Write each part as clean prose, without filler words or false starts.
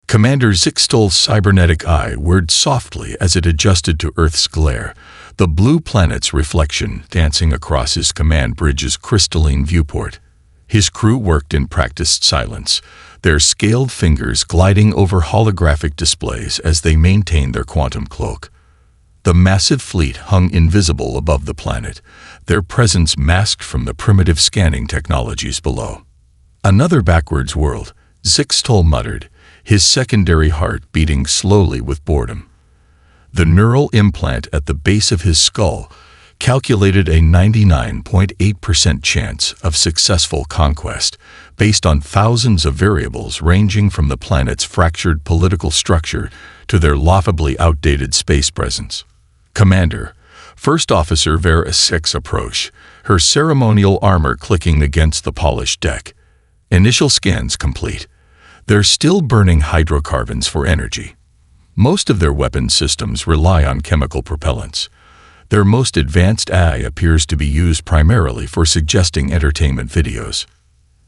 Commander Zixtol's cybernetic eye whirred softly as it adjusted to Earth's glare, the blue planet's reflection dancing across his command bridge's crystalline viewport. His crew worked in practiced silence, their scaled fingers gliding over holographic displays as they maintained their quantum cloak. The massive fleet hung invisible above the planet, their presence masked from the primitive scanning technologies below. "Another backwards world," Zixtol muttered, his secondary heart beating slowly with boredom. The neural implant at the base of his skull calculated a 99.8% chance of successful conquest, based on thousands of variables ranging from the planet's fractured political structure to their laughably outdated space presence. "Commander," First Officer Vera 6 approached, her ceremonial armor clicking against the polished deck. "Initial scans complete. They're still burning hydrocarbons for energy. Most of their weapon systems rely on chemical propellants. Their most advanced AI appears to be used primarily for suggesting entertainment videos."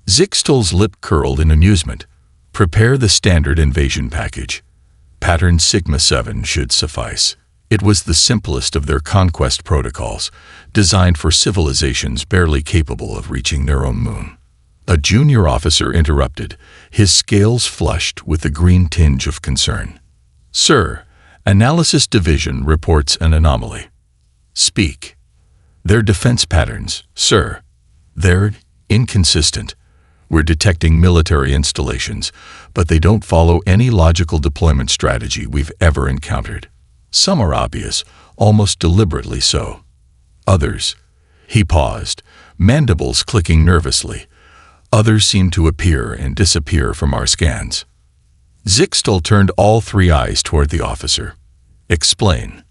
Zixtol's lip curled in amusement. "Prepare the standard invasion package. Pattern Sigma 7 should suffice." It was the simplest of their conquest protocols, designed for civilizations barely capable of reaching their own moon. A junior officer interrupted, his scales flushed with a green tinge of concern. "Sir, Analysis Division reports an anomaly." "Speak." "Their defense patterns, sir. They're inconsistent. We're detecting military installations, but they don't follow any logical deployment strategy we've ever encountered. Some are obvious, almost deliberately so. Others—" He paused, mandibles clicking nervously. "Others seem to appear and disappear from our scans." Zixtol turned all three eyes toward the officer. "Explain."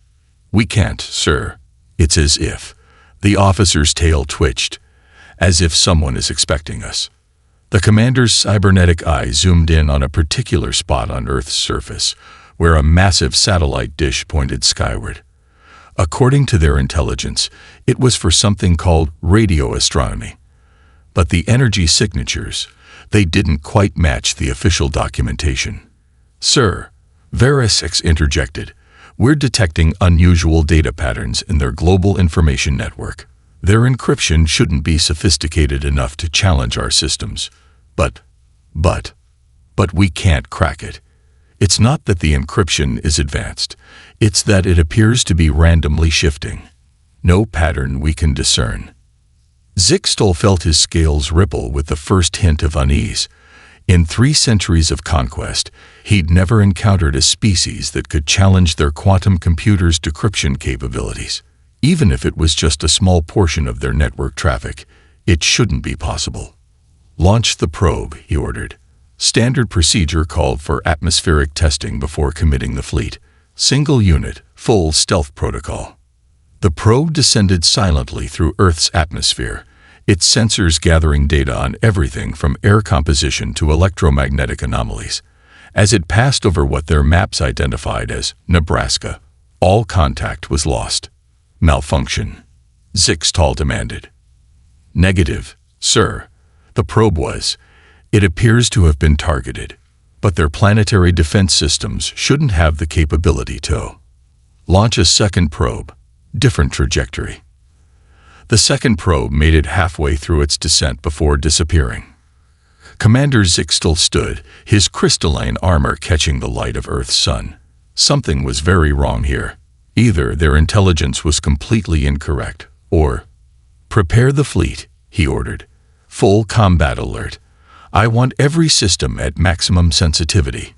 "We can't, sir." It's as if the officer's tail twitched, as if someone is expecting us. The commander's cybernetic eye zoomed in on a particular spot on Earth's surface, where a massive satellite dish pointed skyward. According to their intelligence, it was for something called radio astronomy. But the energy signatures, they didn't quite match the official documentation. "Sir," Vera 6 interjected, "we're detecting unusual data patterns in their global information network. Their encryption shouldn't be sophisticated enough to challenge our systems. But we can't crack it. It's not that the encryption is advanced, it's that it appears to be randomly shifting. No pattern we can discern." Zixtol felt his scales ripple with the first hint of unease. In 3 centuries of conquest, he'd never encountered a species that could challenge their quantum computer's decryption capabilities. Even if it was just a small portion of their network traffic, it shouldn't be possible. "Launch the probe," he ordered. Standard procedure called for atmospheric testing before committing the fleet. Single unit, full stealth protocol. The probe descended silently through Earth's atmosphere, its sensors gathering data on everything from air composition to electromagnetic anomalies. As it passed over what their maps identified as Nebraska, all contact was lost. "Malfunction," Zixtol demanded. "Negative, sir." The probe was. "It appears to have been targeted, but their planetary defense systems shouldn't have the capability to." "Launch a second probe. Different trajectory." The second probe made it halfway through its descent before disappearing. Commander Zixtol stood, his crystalline armor catching the light of Earth's sun. Something was very wrong here. Either their intelligence was completely incorrect, or— "Prepare the fleet," he ordered. "Full combat alert. I want every system at maximum sensitivity."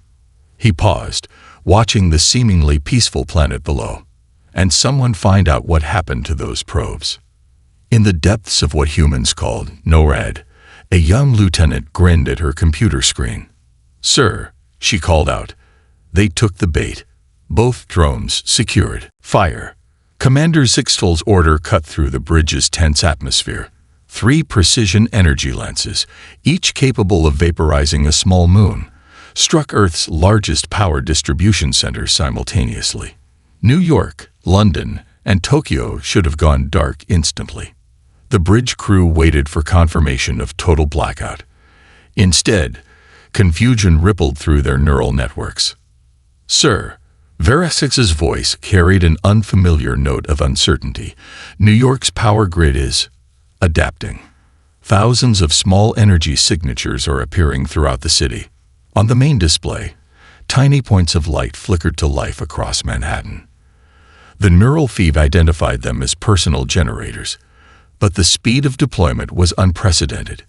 He paused, watching the seemingly peaceful planet below. "And someone find out what happened to those probes." In the depths of what humans called NORAD, a young lieutenant grinned at her computer screen. "Sir," she called out, "they took the bait. Both drones secured. Fire." Commander Zixtol's order cut through the bridge's tense atmosphere. 3 precision energy lances, each capable of vaporizing a small moon, struck Earth's largest power distribution center simultaneously. New York, London, and Tokyo should have gone dark instantly. The bridge crew waited for confirmation of total blackout. Instead, Confusion rippled through their neural networks. "Sir," Veressix's voice carried an unfamiliar note of uncertainty. "New York's power grid is adapting. Thousands of small energy signatures are appearing throughout the city. On the main display, tiny points of light flickered to life across Manhattan. The neural feed identified them as personal generators, but the speed of deployment was unprecedented.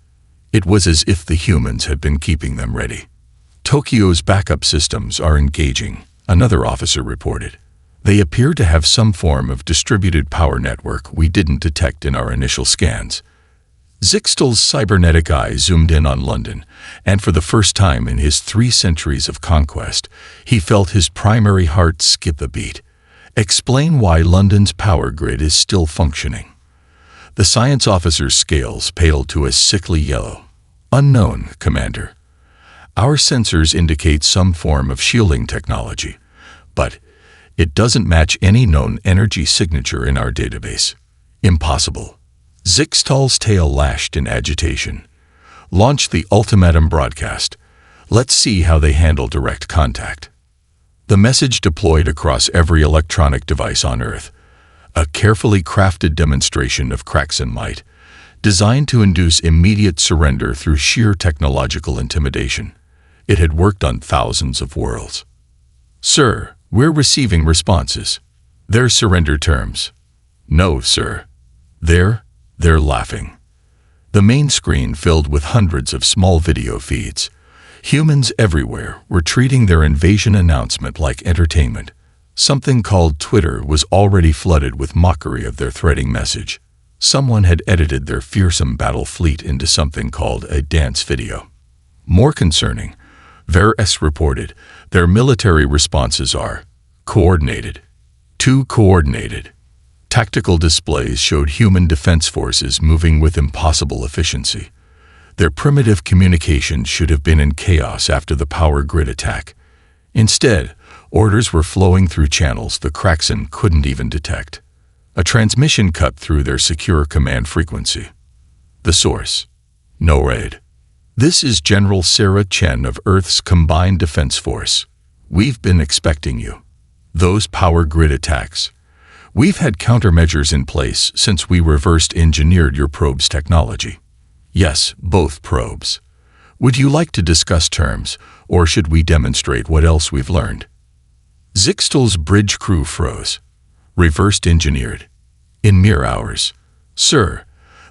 It was as if the humans had been keeping them ready. Tokyo's backup systems are engaging," another officer reported. "They appear to have some form of distributed power network we didn't detect in our initial scans." Zixtal's cybernetic eye zoomed in on London, and for the first time in his 3 centuries of conquest, he felt his primary heart skip a beat. "Explain why London's power grid is still functioning." The science officer's scales paled to a sickly yellow. "Unknown, Commander. Our sensors indicate some form of shielding technology, but it doesn't match any known energy signature in our database. Impossible." Zixtal's tail lashed in agitation. "Launch the ultimatum broadcast. Let's see how they handle direct contact." The message deployed across every electronic device on Earth, a carefully crafted demonstration of Kraxan might, designed to induce immediate surrender through sheer technological intimidation. It had worked on thousands of worlds. "Sir, we're receiving responses. They're surrender terms." "No, sir. They're laughing." The main screen filled with hundreds of small video feeds. Humans everywhere were treating their invasion announcement like entertainment. Something called Twitter was already flooded with mockery of their threatening message. Someone had edited their fearsome battle fleet into something called a dance video. More concerning, Veres reported, their military responses are coordinated. Too coordinated. Tactical displays showed human defense forces moving with impossible efficiency. Their primitive communication should have been in chaos after the power grid attack. Instead, orders were flowing through channels the Kraxan couldn't even detect. A transmission cut through their secure command frequency. The source: NORAD. "This is General Sarah Chen of Earth's Combined Defense Force. We've been expecting you. Those power grid attacks. We've had countermeasures in place since we reversed engineered your probe's technology." "Yes, both probes. Would you like to discuss terms, or should we demonstrate what else we've learned?" Zixtal's bridge crew froze. "Reversed engineered. In mere hours." "Sir,"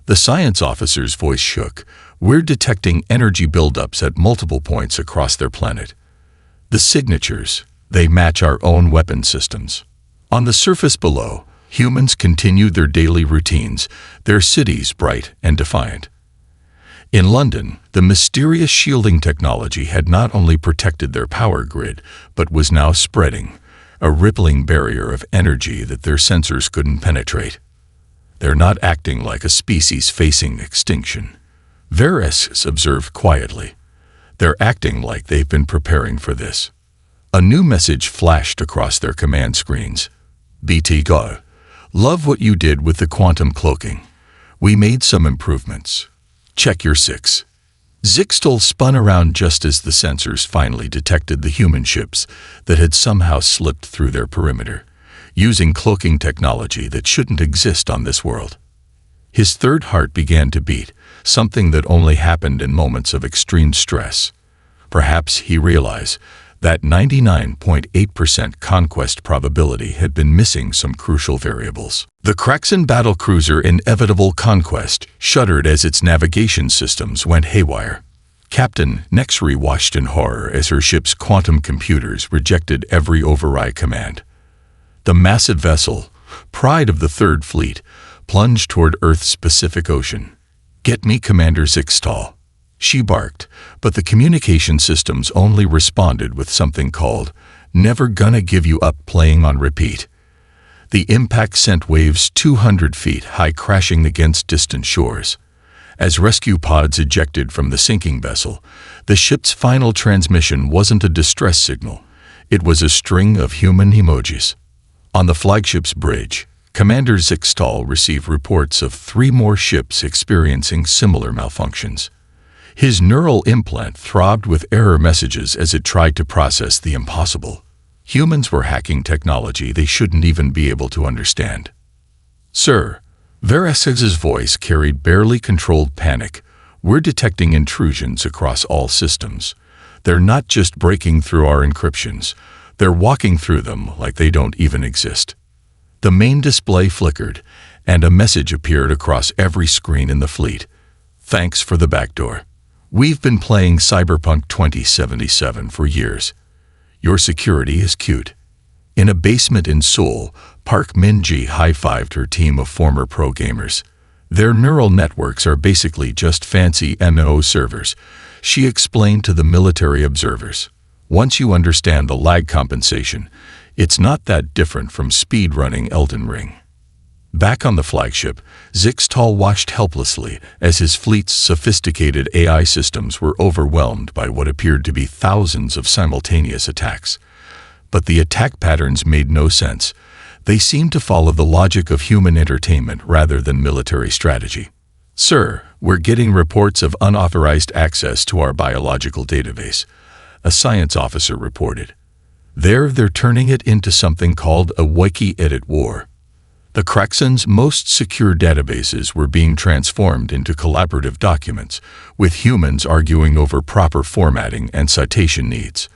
the science officer's voice shook, "we're detecting energy buildups at multiple points across their planet. The signatures, they match our own weapon systems." On the surface below, humans continued their daily routines, their cities bright and defiant. In London, the mysterious shielding technology had not only protected their power grid, but was now spreading, a rippling barrier of energy that their sensors couldn't penetrate. "They're not acting like a species facing extinction," Veres observed quietly. "They're acting like they've been preparing for this." A new message flashed across their command screens. "BT Go. Love what you did with the quantum cloaking. We made some improvements. Check your 6. Zixtal spun around just as the sensors finally detected the human ships that had somehow slipped through their perimeter, using cloaking technology that shouldn't exist on this world. His third heart began to beat, something that only happened in moments of extreme stress. Perhaps, he realized, that 99.8% conquest probability had been missing some crucial variables. The Kraxan battlecruiser Inevitable Conquest shuddered as its navigation systems went haywire. Captain Nexri watched in horror as her ship's quantum computers rejected every override command. The massive vessel, pride of the Third Fleet, plunged toward Earth's Pacific Ocean. "Get me Commander Zixtal," she barked, but the communication systems only responded with something called, "Never gonna give you up," playing on repeat. The impact sent waves 200 feet high crashing against distant shores. As rescue pods ejected from the sinking vessel, the ship's final transmission wasn't a distress signal. It was a string of human emojis. On the flagship's bridge, Commander Zixtal received reports of 3 more ships experiencing similar malfunctions. His neural implant throbbed with error messages as it tried to process the impossible. Humans were hacking technology they shouldn't even be able to understand. "Sir," Veresex's voice carried barely controlled panic. "We're detecting intrusions across all systems. They're not just breaking through our encryptions. They're walking through them like they don't even exist." The main display flickered, and a message appeared across every screen in the fleet. "Thanks for the backdoor. We've been playing Cyberpunk 2077 for years. Your security is cute." In a basement in Seoul, Park Min-ji high-fived her team of former pro gamers. "Their neural networks are basically just fancy MMO servers," she explained to the military observers. "Once you understand the lag compensation, it's not that different from speed-running Elden Ring." Back on the flagship, Zixtal watched helplessly as his fleet's sophisticated AI systems were overwhelmed by what appeared to be thousands of simultaneous attacks. But the attack patterns made no sense. They seemed to follow the logic of human entertainment rather than military strategy. "Sir, we're getting reports of unauthorized access to our biological database," a science officer reported. They're turning it into something called a wiki-edit war." The Kraxen's most secure databases were being transformed into collaborative documents, with humans arguing over proper formatting and citation needs.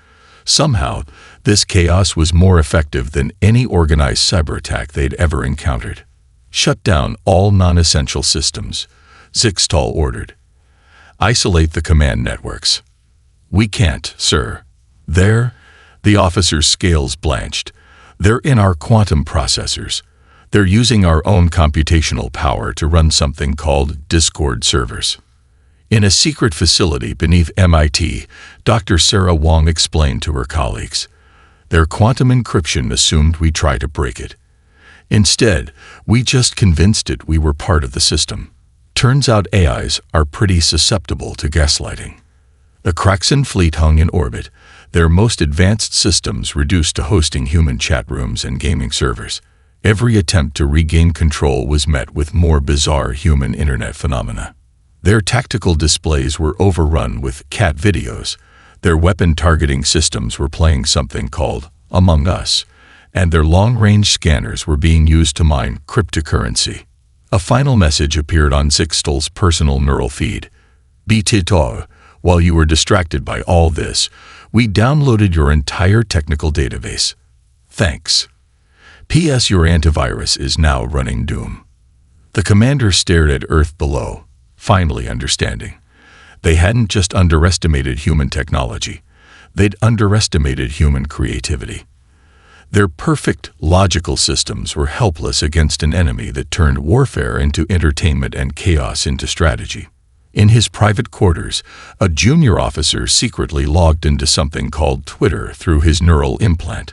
Somehow, this chaos was more effective than any organized cyber attack they'd ever encountered. "Shut down all non-essential systems," Zixtal ordered. "Isolate the command networks." "We can't, sir." The officer's scales blanched. "They're in our quantum processors. They're using our own computational power to run something called Discord servers." In a secret facility beneath MIT, Dr. Sarah Wong explained to her colleagues. "Their quantum encryption assumed we try to break it. Instead, we just convinced it we were part of the system. Turns out AIs are pretty susceptible to gaslighting." The Kraxen fleet hung in orbit, their most advanced systems reduced to hosting human chat rooms and gaming servers. Every attempt to regain control was met with more bizarre human internet phenomena. Their tactical displays were overrun with cat videos. Their weapon targeting systems were playing something called Among Us, and their long-range scanners were being used to mine cryptocurrency. A final message appeared on Zixtal's personal neural feed. "Bitito, while you were distracted by all this, we downloaded your entire technical database. Thanks. P.S. Your antivirus is now running Doom." The commander stared at Earth below, finally understanding. They hadn't just underestimated human technology. They'd underestimated human creativity. Their perfect, logical systems were helpless against an enemy that turned warfare into entertainment and chaos into strategy. In his private quarters, a junior officer secretly logged into something called Twitter through his neural implant.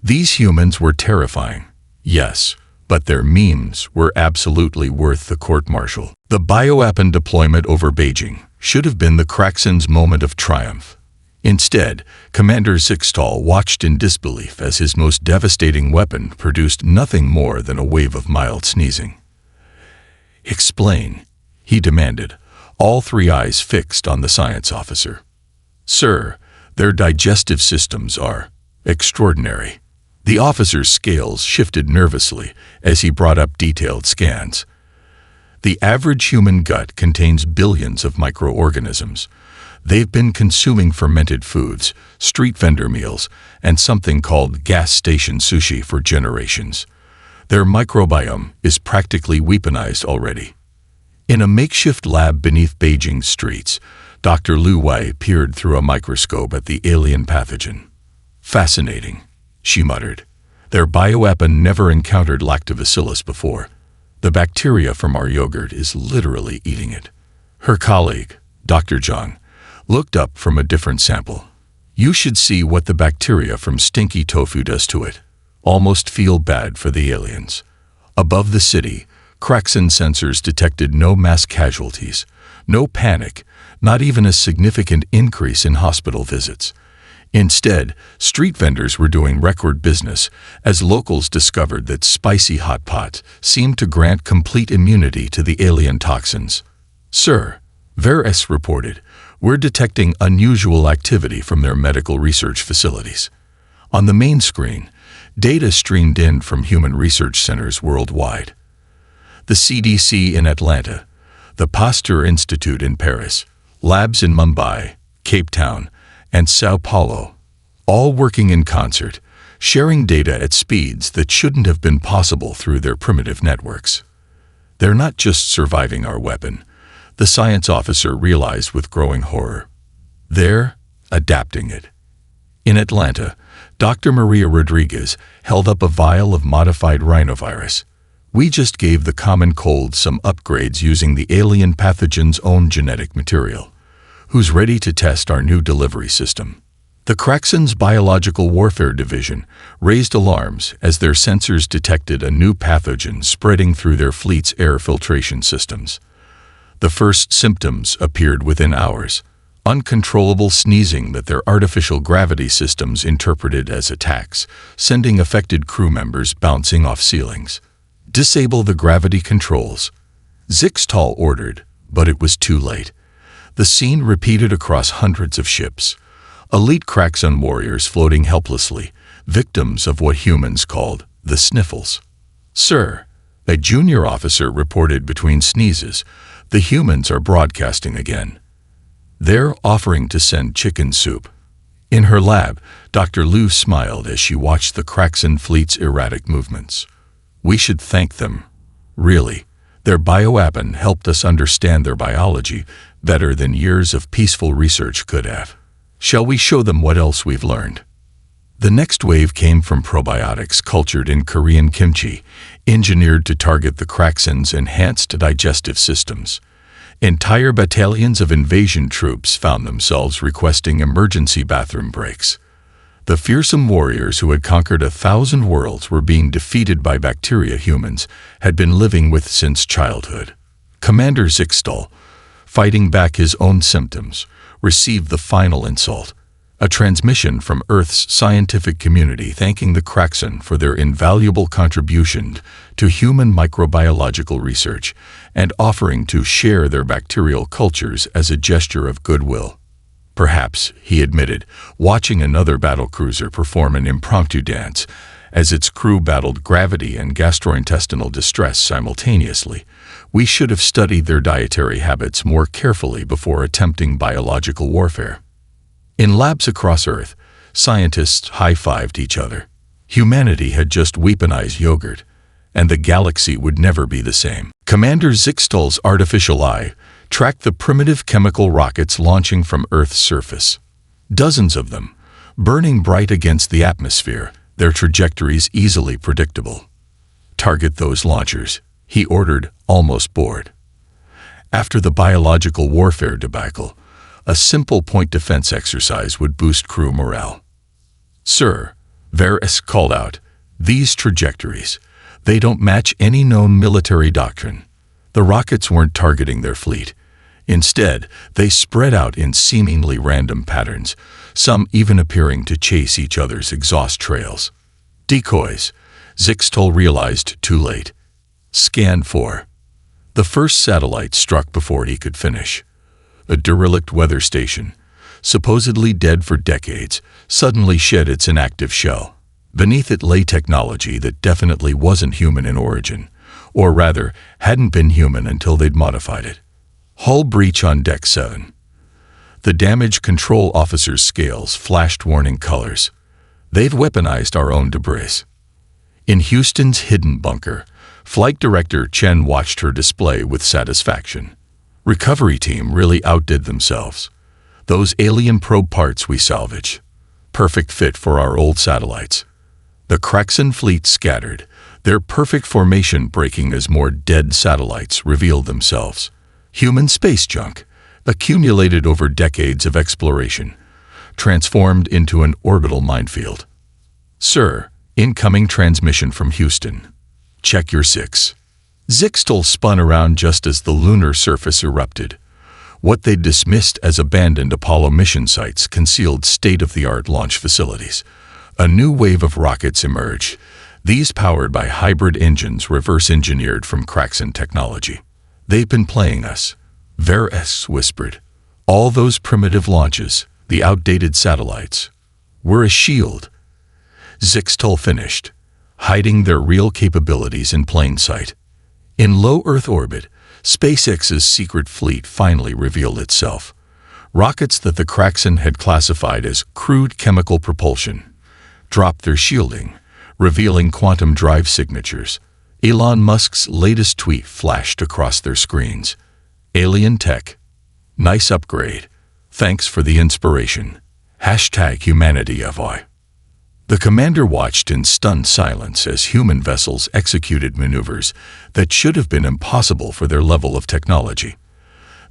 These humans were terrifying, yes, but their memes were absolutely worth the court-martial. The bioweapon deployment over Beijing should have been the Kraxen's moment of triumph. Instead, Commander Zixtal watched in disbelief as his most devastating weapon produced nothing more than a wave of mild sneezing. "Explain," he demanded, all three eyes fixed on the science officer. "Sir, their digestive systems are extraordinary." The officer's scales shifted nervously as he brought up detailed scans. "The average human gut contains billions of microorganisms. They've been consuming fermented foods, street vendor meals, and something called gas station sushi for generations. Their microbiome is practically weaponized already." In a makeshift lab beneath Beijing's streets, Dr. Lu Wei peered through a microscope at the alien pathogen. "Fascinating," she muttered. "Their bioweapon never encountered lactobacillus before. The bacteria from our yogurt is literally eating it." Her colleague, Dr. Zhang, looked up from a different sample. "You should see what the bacteria from stinky tofu does to it. Almost feel bad for the aliens." Above the city, Kraxen sensors detected no mass casualties, no panic, not even a significant increase in hospital visits. Instead, street vendors were doing record business as locals discovered that spicy hot pot seemed to grant complete immunity to the alien toxins. "Sir," Veris reported, "We're detecting unusual activity from their medical research facilities." On the main screen, data streamed in from human research centers worldwide. The CDC in Atlanta, the Pasteur Institute in Paris, labs in Mumbai, Cape Town, and Sao Paulo, all working in concert, sharing data at speeds that shouldn't have been possible through their primitive networks. They're not just surviving our weapon, the science officer realized with growing horror. They're adapting it. In Atlanta, Dr. Maria Rodriguez held up a vial of modified rhinovirus. "We just gave the common cold some upgrades using the alien pathogen's own genetic material. Who's ready to test our new delivery system?" The Kraxen's Biological Warfare Division raised alarms as their sensors detected a new pathogen spreading through their fleet's air filtration systems. The first symptoms appeared within hours: uncontrollable sneezing that their artificial gravity systems interpreted as attacks, sending affected crew members bouncing off ceilings. "Disable the gravity controls," Zixtal ordered, but it was too late. The scene repeated across hundreds of ships. Elite Kraxen warriors floating helplessly, victims of what humans called the sniffles. "Sir," a junior officer reported between sneezes, "the humans are broadcasting again. They're offering to send chicken soup." In her lab, Dr. Liu smiled as she watched the Kraxen fleet's erratic movements. "We should thank them. Really, their bioweapon helped us understand their biology better than years of peaceful research could have. Shall we show them what else we've learned?" The next wave came from probiotics cultured in Korean kimchi, engineered to target the Kraxen's enhanced digestive systems. Entire battalions of invasion troops found themselves requesting emergency bathroom breaks. The fearsome warriors who had conquered 1,000 worlds were being defeated by bacteria humans had been living with since childhood. Commander Zixtal, fighting back his own symptoms, received the final insult: a transmission from Earth's scientific community thanking the Kraxen for their invaluable contribution to human microbiological research and offering to share their bacterial cultures as a gesture of goodwill. Perhaps, he admitted, watching another battlecruiser perform an impromptu dance as its crew battled gravity and gastrointestinal distress simultaneously, we should have studied their dietary habits more carefully before attempting biological warfare. In labs across Earth, scientists high-fived each other. Humanity had just weaponized yogurt, and the galaxy would never be the same. Commander Zixtal's artificial eye tracked the primitive chemical rockets launching from Earth's surface. Dozens of them, burning bright against the atmosphere, their trajectories easily predictable. "Target those launchers," he ordered, almost bored. After the biological warfare debacle, a simple point defense exercise would boost crew morale. "Sir," Veris called out, "these trajectories, they don't match any known military doctrine." The rockets weren't targeting their fleet. Instead, they spread out in seemingly random patterns, some even appearing to chase each other's exhaust trails. "Decoys," Zixtal realized too late. "Scan for." The first satellite struck before he could finish. A derelict weather station, supposedly dead for decades, suddenly shed its inactive shell. Beneath it lay technology that definitely wasn't human in origin, or rather, hadn't been human until they'd modified it. Hull breach on Deck 7. The damage control officer's scales flashed warning colors. "They've weaponized our own debris." In Houston's hidden bunker, Flight Director Chen watched her display with satisfaction. "Recovery team really outdid themselves. Those alien probe parts we salvaged. Perfect fit for our old satellites." The Kraxen fleet scattered, their perfect formation breaking as more dead satellites revealed themselves. Human space junk, accumulated over decades of exploration, transformed into an orbital minefield. "Sir, incoming transmission from Houston. Check your 6. Zixtal spun around just as the lunar surface erupted. What they'd dismissed as abandoned Apollo mission sites concealed state-of-the-art launch facilities. A new wave of rockets emerged, these powered by hybrid engines reverse-engineered from Kraxen technology. "They've been playing us," Varys whispered. All those primitive launches, the outdated satellites, were a shield. Zixtal finished, hiding their real capabilities in plain sight. In low Earth orbit, SpaceX's secret fleet finally revealed itself. Rockets that the Kraxan had classified as crude chemical propulsion dropped their shielding, revealing quantum drive signatures. Elon Musk's latest tweet flashed across their screens. Alien tech. Nice upgrade. Thanks for the inspiration. #HumanityFY. The commander watched in stunned silence as human vessels executed maneuvers that should have been impossible for their level of technology.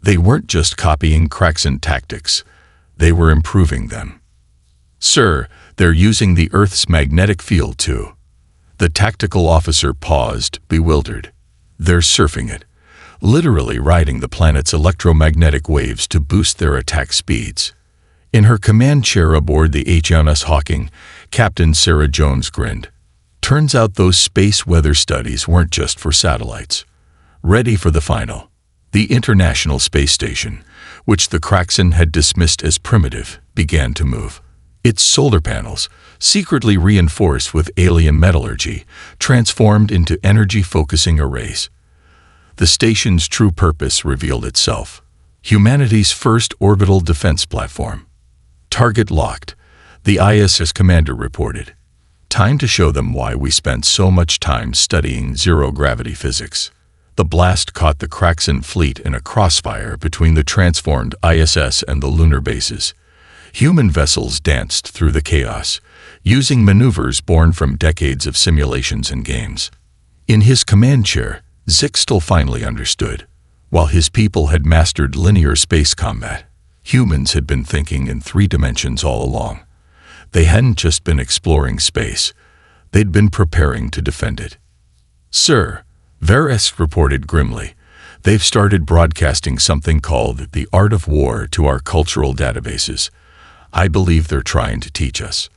They weren't just copying Kraxan tactics, they were improving them. Sir, they're using the Earth's magnetic field too. The tactical officer paused, bewildered. They're surfing it, literally riding the planet's electromagnetic waves to boost their attack speeds. In her command chair aboard the HMS Hawking, Captain Sarah Jones grinned. Turns out those space weather studies weren't just for satellites. Ready for the final. The International Space Station, which the Kraxan had dismissed as primitive, began to move. Its solar panels, secretly reinforced with alien metallurgy, transformed into energy-focusing arrays. The station's true purpose revealed itself. Humanity's first orbital defense platform. Target locked, the ISS commander reported. Time to show them why we spent so much time studying zero-gravity physics. The blast caught the Kraxan fleet in a crossfire between the transformed ISS and the lunar bases. Human vessels danced through the chaos, using maneuvers born from decades of simulations and games. In his command chair, Zixtal finally understood. While his people had mastered linear space combat, humans had been thinking in 3 dimensions all along. They hadn't just been exploring space, they'd been preparing to defend it. Sir, Varys reported grimly, they've started broadcasting something called the Art of War to our cultural databases. I believe they're trying to teach us.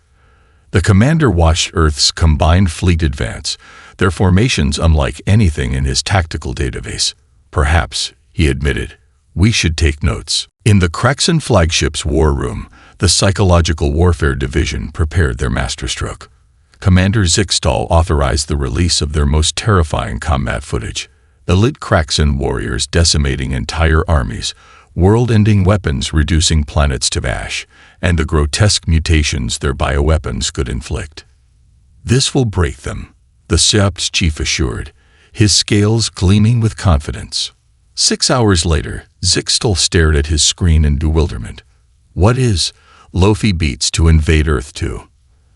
The commander watched Earth's combined fleet advance, their formations unlike anything in his tactical database. Perhaps, he admitted, we should take notes. In the Kraxan flagship's war room, the Psychological Warfare Division prepared their masterstroke. Commander Zixtal authorized the release of their most terrifying combat footage. Elite Kraxan warriors decimating entire armies, world-ending weapons reducing planets to ash, and the grotesque mutations their bioweapons could inflict. This will break them, the SEOP's chief assured, his scales gleaming with confidence. 6 hours later, Zixtal stared at his screen in bewilderment. What is Lofi beats to invade Earth 2?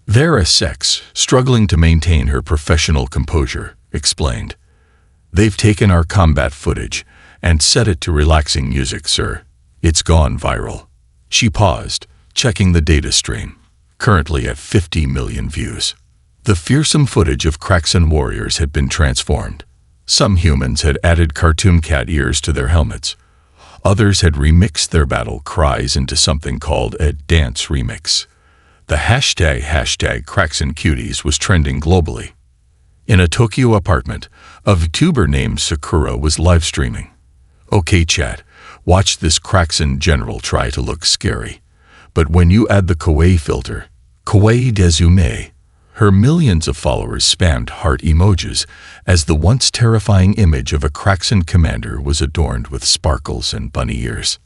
Varys, struggling to maintain her professional composure, explained. They've taken our combat footage and set it to relaxing music, sir. It's gone viral. She paused, checking the data stream, currently at 50 million views. The fearsome footage of Kraxan warriors had been transformed. Some humans had added cartoon cat ears to their helmets. Others had remixed their battle cries into something called a dance remix. The hashtag Kraxan Cuties was trending globally. In a Tokyo apartment, a VTuber named Sakura was live streaming. Okay chat, watch this Kraxan general try to look scary. But when you add the kawaii filter, kawaii desume, her millions of followers spammed heart emojis as the once terrifying image of a Kraxan commander was adorned with sparkles and bunny ears.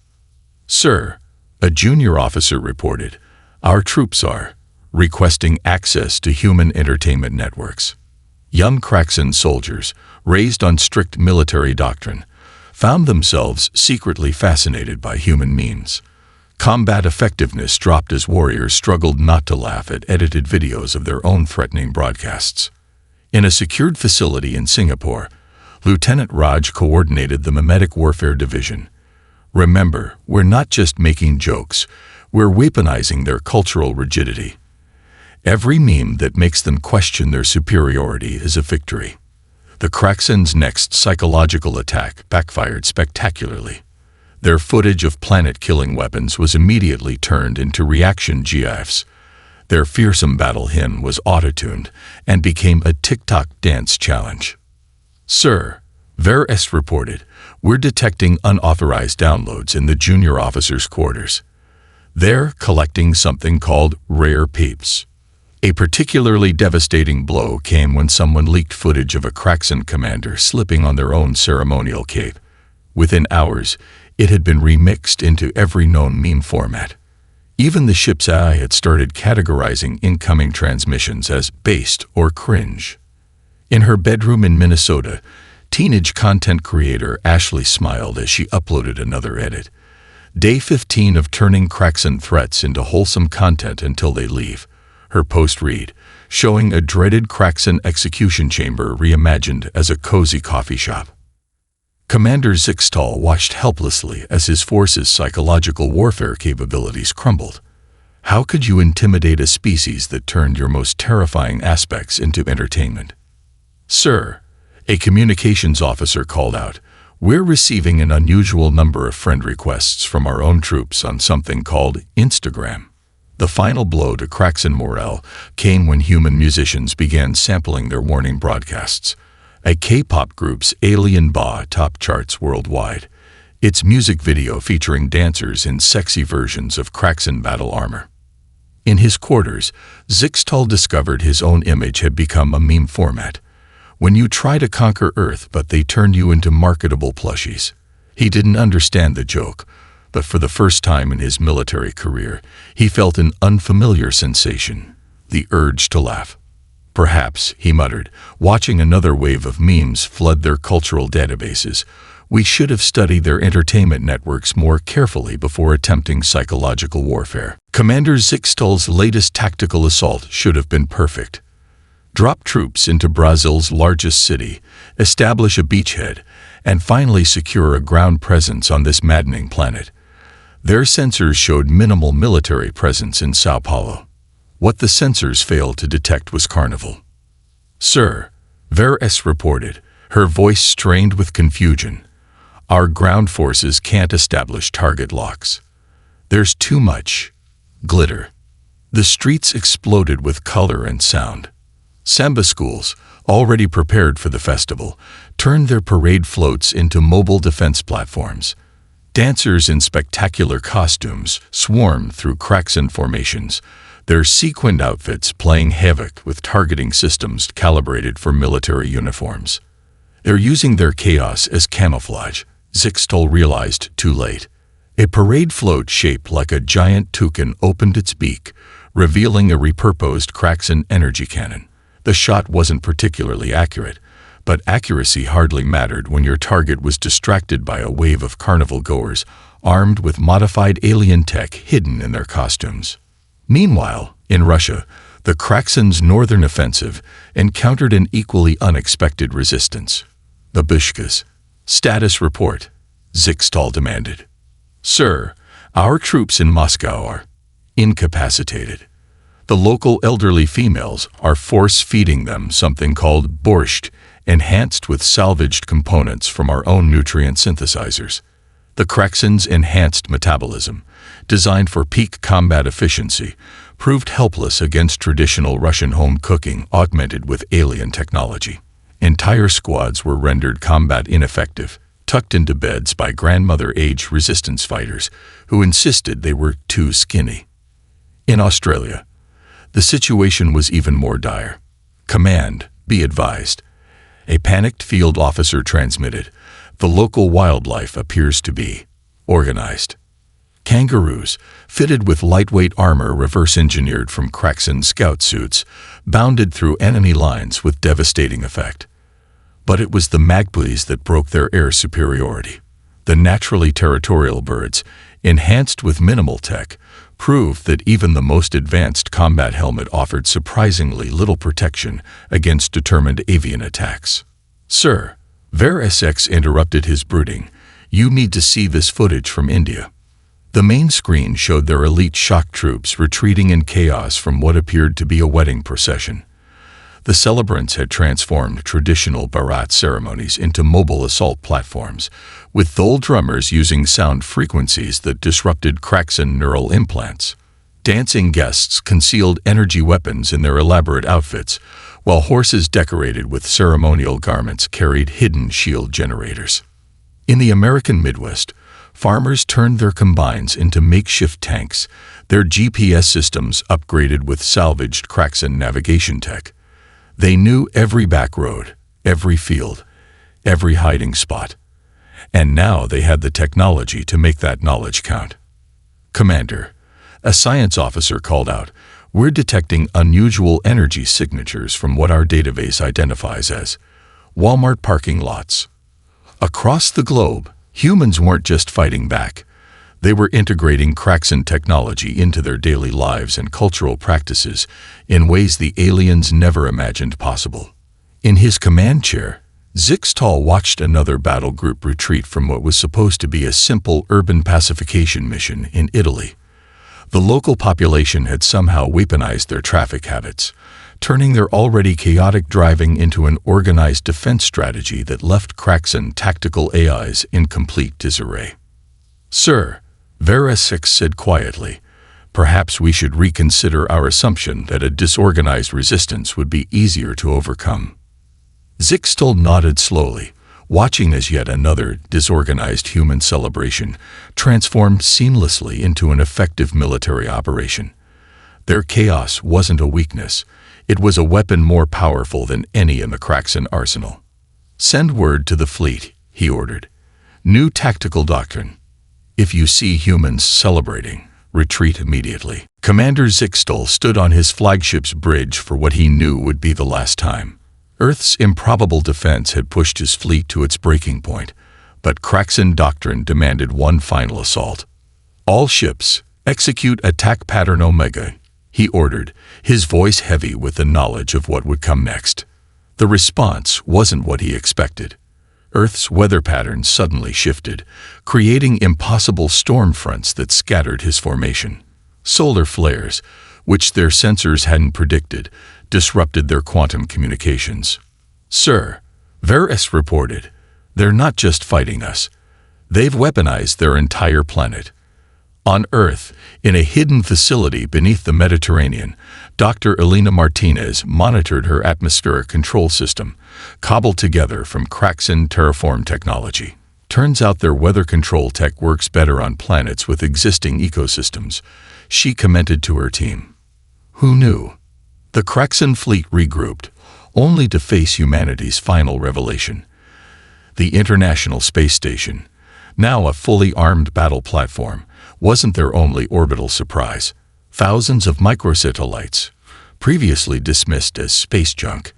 Sir, a junior officer reported, our troops are requesting access to human entertainment networks. Young Kraxan soldiers, raised on strict military doctrine, found themselves secretly fascinated by human memes. Combat effectiveness dropped as warriors struggled not to laugh at edited videos of their own threatening broadcasts. In a secured facility in Singapore, Lieutenant Raj coordinated the Memetic Warfare Division. Remember, we're not just making jokes, we're weaponizing their cultural rigidity. Every meme that makes them question their superiority is a victory. The Kraxan's next psychological attack backfired spectacularly. Their footage of planet-killing weapons was immediately turned into reaction GIFs. Their fearsome battle hymn was auto-tuned and became a TikTok dance challenge. Sir, Veres reported, "We're detecting unauthorized downloads in the junior officers' quarters. They're collecting something called rare peeps." A particularly devastating blow came when someone leaked footage of a Kraxan commander slipping on their own ceremonial cape. Within hours, it had been remixed into every known meme format. Even the ship's AI had started categorizing incoming transmissions as based or cringe. In her bedroom in Minnesota, teenage content creator Ashley smiled as she uploaded another edit. Day 15 of turning Kraxan threats into wholesome content until they leave. Her post read, showing a dreaded Kraxan execution chamber reimagined as a cozy coffee shop. Commander Zixtal watched helplessly as his force's psychological warfare capabilities crumbled. How could you intimidate a species that turned your most terrifying aspects into entertainment? "Sir," a communications officer called out, "we're receiving an unusual number of friend requests from our own troops on something called Instagram." The final blow to Kraxan morale came when human musicians began sampling their warning broadcasts. A K-pop group's Alien Ba topped charts worldwide, its music video featuring dancers in sexy versions of Kraxan battle armor. In his quarters, Zixtal discovered his own image had become a meme format. When you try to conquer Earth but they turn you into marketable plushies. He didn't understand the joke, but for the first time in his military career, he felt an unfamiliar sensation, the urge to laugh. "Perhaps," he muttered, watching another wave of memes flood their cultural databases, "we should have studied their entertainment networks more carefully before attempting psychological warfare." Commander Zixtal's latest tactical assault should have been perfect. Drop troops into Brazil's largest city, establish a beachhead, and finally secure a ground presence on this maddening planet. Their sensors showed minimal military presence in Sao Paulo. What the sensors failed to detect was carnival. "Sir," Veres reported, her voice strained with confusion, "our ground forces can't establish target locks. There's too much glitter." The streets exploded with color and sound. Samba schools, already prepared for the festival, turned their parade floats into mobile defense platforms. Dancers in spectacular costumes swarmed through Kraxan formations, their sequined outfits playing havoc with targeting systems calibrated for military uniforms. They're using their chaos as camouflage, Zixtal realized too late. A parade float shaped like a giant toucan opened its beak, revealing a repurposed Kraxan energy cannon. The shot wasn't particularly accurate, but accuracy hardly mattered when your target was distracted by a wave of carnival goers armed with modified alien tech hidden in their costumes. Meanwhile, in Russia, the Kraxans' northern offensive encountered an equally unexpected resistance. The Babushkas. "Status report," Zixtal demanded. "Sir, our troops in Moscow are incapacitated. The local elderly females are force-feeding them something called borscht, enhanced with salvaged components from our own nutrient synthesizers. The Kraxans' enhanced metabolism, designed for peak combat efficiency, proved helpless against traditional Russian home cooking augmented with alien technology. Entire squads were rendered combat ineffective, tucked into beds by grandmother-age resistance fighters who insisted they were too skinny." In Australia, the situation was even more dire. "Command, be advised." A panicked field officer transmitted, "The local wildlife appears to be organized." Kangaroos, fitted with lightweight armor reverse-engineered from Kraxan scout suits, bounded through enemy lines with devastating effect. But it was the magpies that broke their air superiority. The naturally territorial birds, enhanced with minimal tech, proved that even the most advanced combat helmet offered surprisingly little protection against determined avian attacks. "Sir," Veres interrupted his brooding, "you need to see this footage from India." The main screen showed their elite shock troops retreating in chaos from what appeared to be a wedding procession. The celebrants had transformed traditional Bharat ceremonies into mobile assault platforms, with Thole drummers using sound frequencies that disrupted Kraxan neural implants. Dancing guests concealed energy weapons in their elaborate outfits, while horses decorated with ceremonial garments carried hidden shield generators. In the American Midwest, farmers turned their combines into makeshift tanks, their GPS systems upgraded with salvaged Kraxan navigation tech. They knew every back road, every field, every hiding spot. And now they had the technology to make that knowledge count. "Commander," a science officer called out, "we're detecting unusual energy signatures from what our database identifies as Walmart parking lots." Across the globe, humans weren't just fighting back. They were integrating Kraxan technology into their daily lives and cultural practices in ways the aliens never imagined possible. In his command chair, Zixtal watched another battle group retreat from what was supposed to be a simple urban pacification mission in Italy. The local population had somehow weaponized their traffic habits, turning their already chaotic driving into an organized defense strategy that left Kraxan tactical AIs in complete disarray. "Sir," Verasix said quietly, "perhaps we should reconsider our assumption that a disorganized resistance would be easier to overcome." Zixtal nodded slowly, watching as yet another disorganized human celebration transformed seamlessly into an effective military operation. Their chaos wasn't a weakness. It was a weapon more powerful than any in the Kraxan arsenal. "Send word to the fleet," he ordered. "New tactical doctrine. If you see humans celebrating, retreat immediately." Commander Zixtal stood on his flagship's bridge for what he knew would be the last time. Earth's improbable defense had pushed his fleet to its breaking point, but Kraxan doctrine demanded one final assault. "All ships, execute attack pattern Omega," he ordered, his voice heavy with the knowledge of what would come next. The response wasn't what he expected. Earth's weather patterns suddenly shifted, creating impossible storm fronts that scattered his formation. Solar flares, which their sensors hadn't predicted, disrupted their quantum communications. "Sir," Veris reported, "they're not just fighting us. They've weaponized their entire planet." On Earth, in a hidden facility beneath the Mediterranean, Dr. Elena Martinez monitored her atmospheric control system, cobbled together from Kraxan terraform technology. "Turns out their weather control tech works better on planets with existing ecosystems," she commented to her team. Who knew? The Kraxan fleet regrouped, only to face humanity's final revelation. The International Space Station, now a fully armed battle platform, wasn't their only orbital surprise. Thousands of microsatellites, previously dismissed as space junk,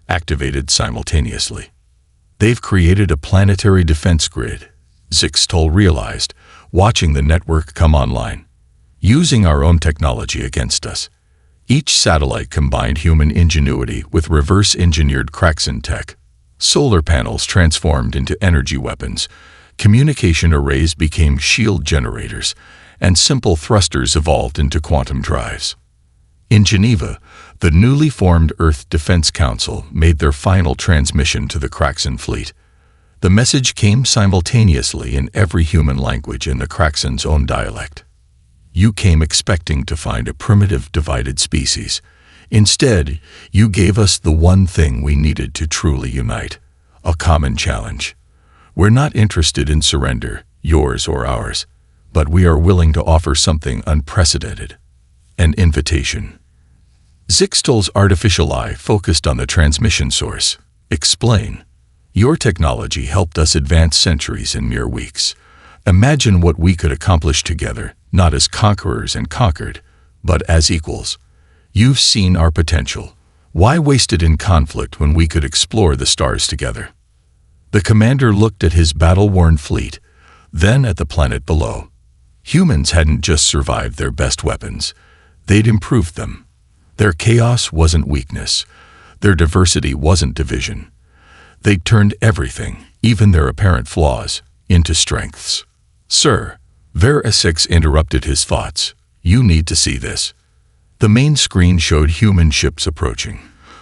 activated simultaneously. "They've created a planetary defense grid," Zixtal realized, watching the network come online. "Using our own technology against us." Each satellite combined human ingenuity with reverse-engineered Kraxan tech. Solar panels transformed into energy weapons, communication arrays became shield generators, and simple thrusters evolved into quantum drives. In Geneva, the newly formed Earth Defense Council made their final transmission to the Kraxan fleet. The message came simultaneously in every human language in the Kraxan's own dialect. "You came expecting to find a primitive, divided species. Instead, you gave us the one thing we needed to truly unite, a common challenge. We're not interested in surrender, yours or ours, but we are willing to offer something unprecedented, an invitation." Zixtal's artificial eye focused on the transmission source. "Explain. Your technology helped us advance centuries in mere weeks. Imagine what we could accomplish together, not as conquerors and conquered, but as equals. You've seen our potential. Why waste it in conflict when we could explore the stars together?" The commander looked at his battle-worn fleet, then at the planet below. Humans hadn't just survived their best weapons. They'd improved them. Their chaos wasn't weakness. Their diversity wasn't division. They'd turned everything, even their apparent flaws, into strengths. "Sir," Verasix interrupted his thoughts, "you need to see this." The main screen showed human ships approaching,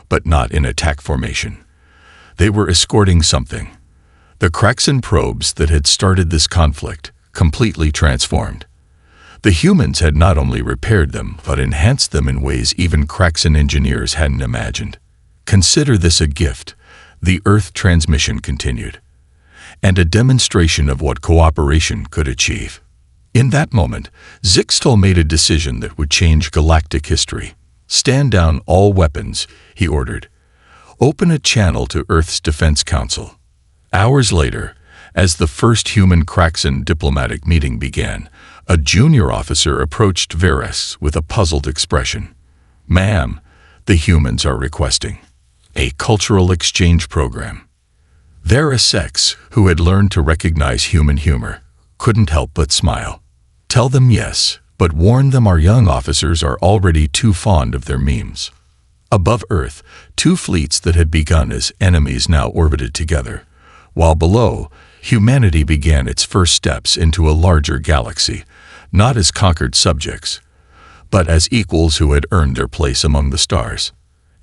but not in attack formation. They were escorting something. The Kraxan probes that had started this conflict, completely transformed. The humans had not only repaired them, but enhanced them in ways even Kraxan engineers hadn't imagined. Consider this a gift, the Earth transmission continued, and a demonstration of what cooperation could achieve. In that moment, Zixtal made a decision that would change galactic history. Stand down all weapons, he ordered. Open a channel to Earth's Defense Council. Hours later, as the first human-Kraxan diplomatic meeting began, a junior officer approached Varys with a puzzled expression. "Ma'am, the humans are requesting a cultural exchange program." Varys X, who had learned to recognize human humor, couldn't help but smile. "Tell them yes, but warn them our young officers are already too fond of their memes." Above Earth, two fleets that had begun as enemies now orbited together, while below, humanity began its first steps into a larger galaxy, not as conquered subjects, but as equals who had earned their place among the stars.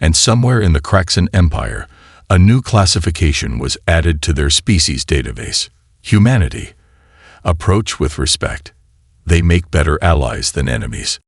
And somewhere in the Kraxan Empire, a new classification was added to their species database: humanity. Approach with respect. They make better allies than enemies.